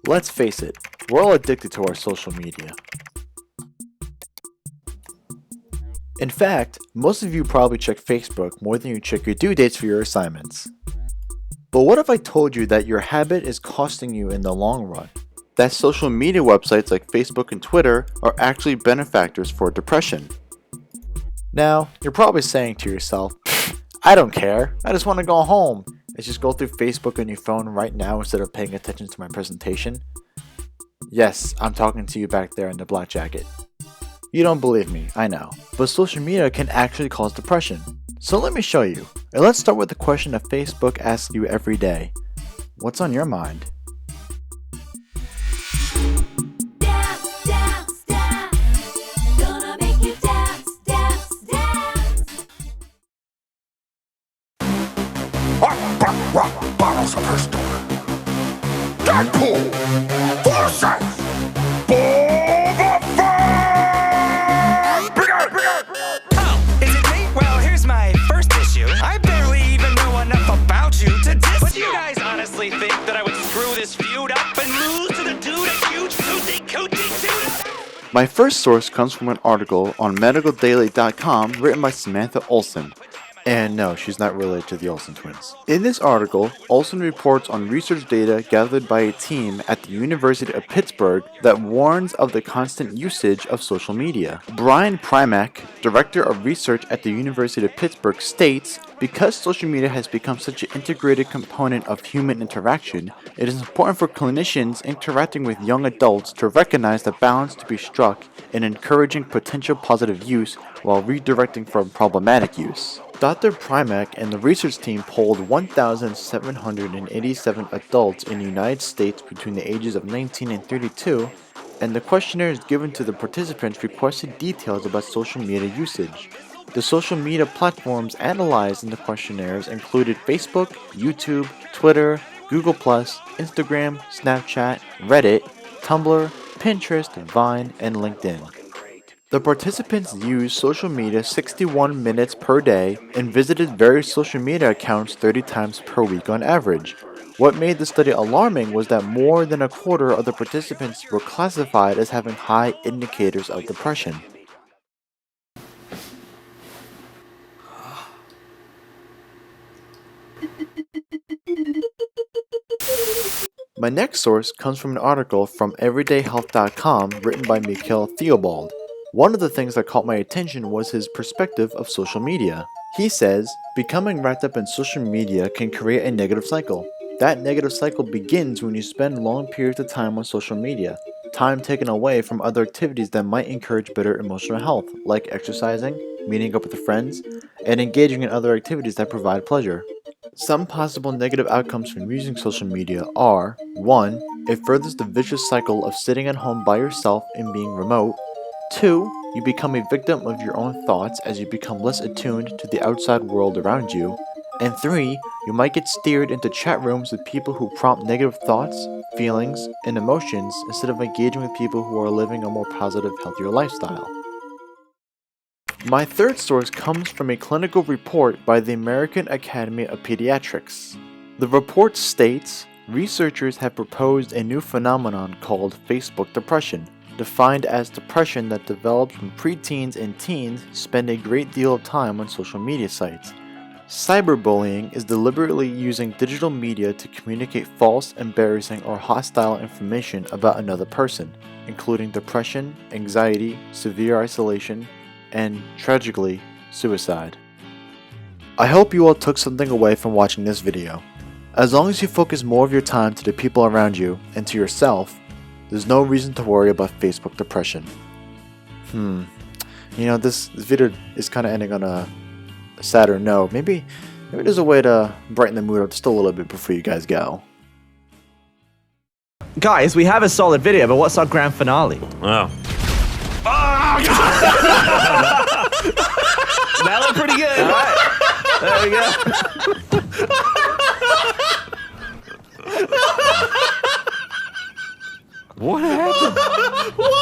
Let's face it, we're all addicted to our social media. In fact, most of you probably check Facebook more than you check your due dates for your assignments. But what if I told you that your habit is costing you in the long run? That social media websites like Facebook and Twitter are actually benefactors for depression. Now, you're probably saying to yourself, I don't care, I just want to go home. Let's just go through Facebook on your phone right now instead of paying attention to my presentation. Yes, I'm talking to you back there in the black jacket. You don't believe me, I know, but social media can actually cause depression. So let me show you. And let's start with the question that Facebook asks you every day. What's on your mind? Bottles of her store. Deadpool! Forsyth! Boba Fett! Oh, is it me? Well, here's my first issue. I barely even know enough about you to diss But you guys honestly think that I would screw this feud up and lose to the dude a huge cootie? My first source comes from an article on medicaldaily.com written by Samantha Olson. And no, she's not related to the Olsen twins. In this article, Olsen reports on research data gathered by a team at the University of Pittsburgh that warns of the constant usage of social media. Brian Primack, director of research at the University of Pittsburgh, states, because social media has become such an integrated component of human interaction, it is important for clinicians interacting with young adults to recognize the balance to be struck in encouraging potential positive use while redirecting from problematic use. Dr. Primack and the research team polled 1,787 adults in the United States between the ages of 19 and 32, and the questionnaires given to the participants requested details about social media usage. The social media platforms analyzed in the questionnaires included Facebook, YouTube, Twitter, Google+, Instagram, Snapchat, Reddit, Tumblr, Pinterest, Vine, and LinkedIn. The participants used social media 61 minutes per day and visited various social media accounts 30 times per week on average. What made the study alarming was that more than a quarter of the participants were classified as having high indicators of depression. My next source comes from an article from everydayhealth.com written by Mikhail Theobald. One of the things that caught my attention was his perspective of social media. He says, becoming wrapped up in social media can create a negative cycle. That negative cycle begins when you spend long periods of time on social media, time taken away from other activities that might encourage better emotional health, like exercising, meeting up with friends, and engaging in other activities that provide pleasure. Some possible negative outcomes from using social media are 1. It furthers the vicious cycle of sitting at home by yourself and being remote. 2. You become a victim of your own thoughts as you become less attuned to the outside world around you. And 3. You might get steered into chat rooms with people who prompt negative thoughts, feelings, and emotions instead of engaging with people who are living a more positive, healthier lifestyle. My third source comes from a clinical report by the American Academy of Pediatrics. The report states, researchers have proposed a new phenomenon called Facebook depression, defined as depression that develops when preteens and teens spend a great deal of time on social media sites. Cyberbullying is deliberately using digital media to communicate false, embarrassing, or hostile information about another person, including depression, anxiety, severe isolation, and, tragically, suicide. I hope you all took something away from watching this video. As long as you focus more of your time to the people around you and to yourself, there's no reason to worry about Facebook depression. This video is kind of ending on a sadder note. Maybe there's a way to brighten the mood up just a little bit before you guys go. Guys, we have a solid video, but what's our grand finale? Oh. That looked pretty good. All right. There we go. What happened? What?